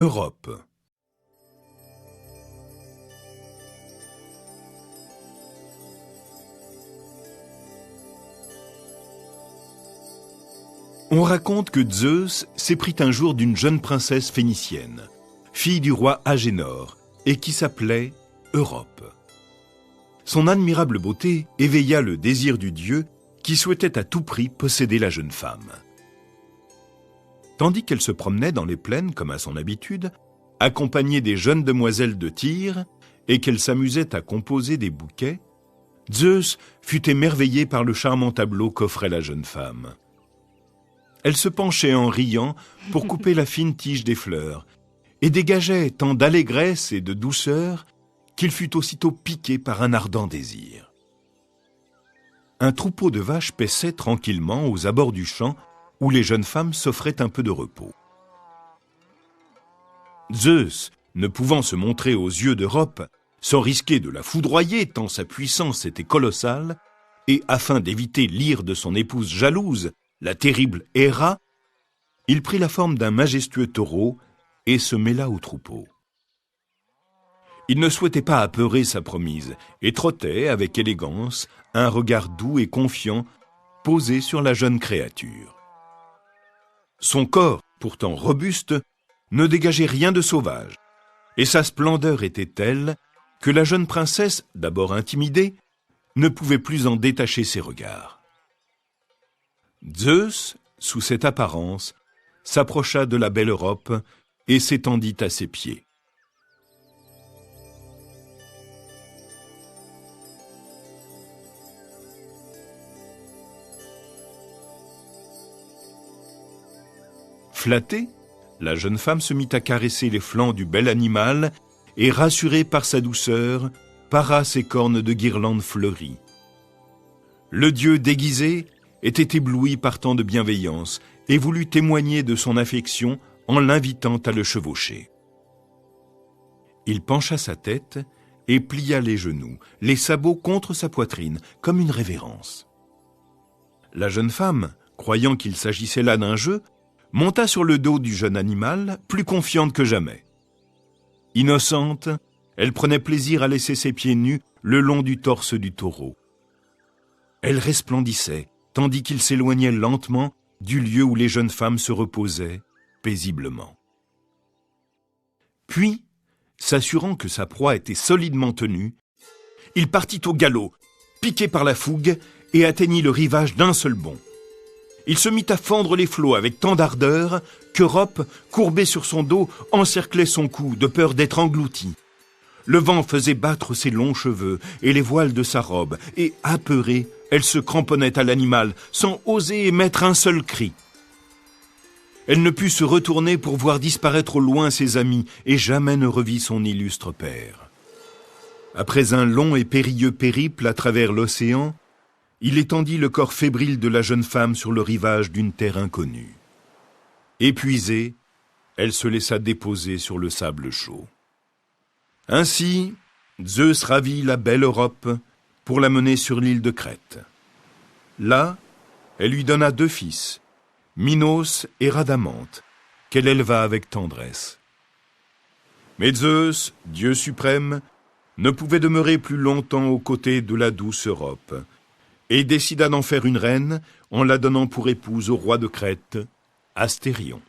Europe. On raconte que Zeus s'éprit un jour d'une jeune princesse phénicienne, fille du roi Agénor, et qui s'appelait Europe. Son admirable beauté éveilla le désir du dieu qui souhaitait à tout prix posséder la jeune femme. Tandis qu'elle se promenait dans les plaines comme à son habitude, accompagnée des jeunes demoiselles de Tyr, et qu'elle s'amusait à composer des bouquets, Zeus fut émerveillé par le charmant tableau qu'offrait la jeune femme. Elle se penchait en riant pour couper la fine tige des fleurs, et dégageait tant d'allégresse et de douceur qu'il fut aussitôt piqué par un ardent désir. Un troupeau de vaches paissait tranquillement aux abords du champ où les jeunes femmes s'offraient un peu de repos. Zeus, ne pouvant se montrer aux yeux d'Europe, sans risquer de la foudroyer tant sa puissance était colossale, et afin d'éviter l'ire de son épouse jalouse, la terrible Héra, il prit la forme d'un majestueux taureau et se mêla au troupeau. Il ne souhaitait pas apeurer sa promise et trottait avec élégance, un regard doux et confiant posé sur la jeune créature. Son corps, pourtant robuste, ne dégageait rien de sauvage, et sa splendeur était telle que la jeune princesse, d'abord intimidée, ne pouvait plus en détacher ses regards. Zeus, sous cette apparence, s'approcha de la belle Europe et s'étendit à ses pieds. Flattée, la jeune femme se mit à caresser les flancs du bel animal et, rassurée par sa douceur, para ses cornes de guirlandes fleuries. Le dieu déguisé était ébloui par tant de bienveillance et voulut témoigner de son affection en l'invitant à le chevaucher. Il pencha sa tête et plia les genoux, les sabots contre sa poitrine, comme une révérence. La jeune femme, croyant qu'il s'agissait là d'un jeu, monta sur le dos du jeune animal, plus confiante que jamais. Innocente, elle prenait plaisir à laisser ses pieds nus le long du torse du taureau. Elle resplendissait, tandis qu'il s'éloignait lentement du lieu où les jeunes femmes se reposaient paisiblement. Puis, s'assurant que sa proie était solidement tenue, il partit au galop, piqué par la fougue, et atteignit le rivage d'un seul bond. Il se mit à fendre les flots avec tant d'ardeur qu'Europe, courbée sur son dos, encerclait son cou de peur d'être engloutie. Le vent faisait battre ses longs cheveux et les voiles de sa robe, et apeurée, elle se cramponnait à l'animal sans oser émettre un seul cri. Elle ne put se retourner pour voir disparaître au loin ses amis et jamais ne revit son illustre père. Après un long et périlleux périple à travers l'océan, il étendit le corps fébrile de la jeune femme sur le rivage d'une terre inconnue. Épuisée, elle se laissa déposer sur le sable chaud. Ainsi, Zeus ravit la belle Europe pour la mener sur l'île de Crète. Là, elle lui donna 2 fils, Minos et Rhadamante, qu'elle éleva avec tendresse. Mais Zeus, Dieu suprême, ne pouvait demeurer plus longtemps aux côtés de la douce Europe, et décida d'en faire une reine en la donnant pour épouse au roi de Crète, Astérion.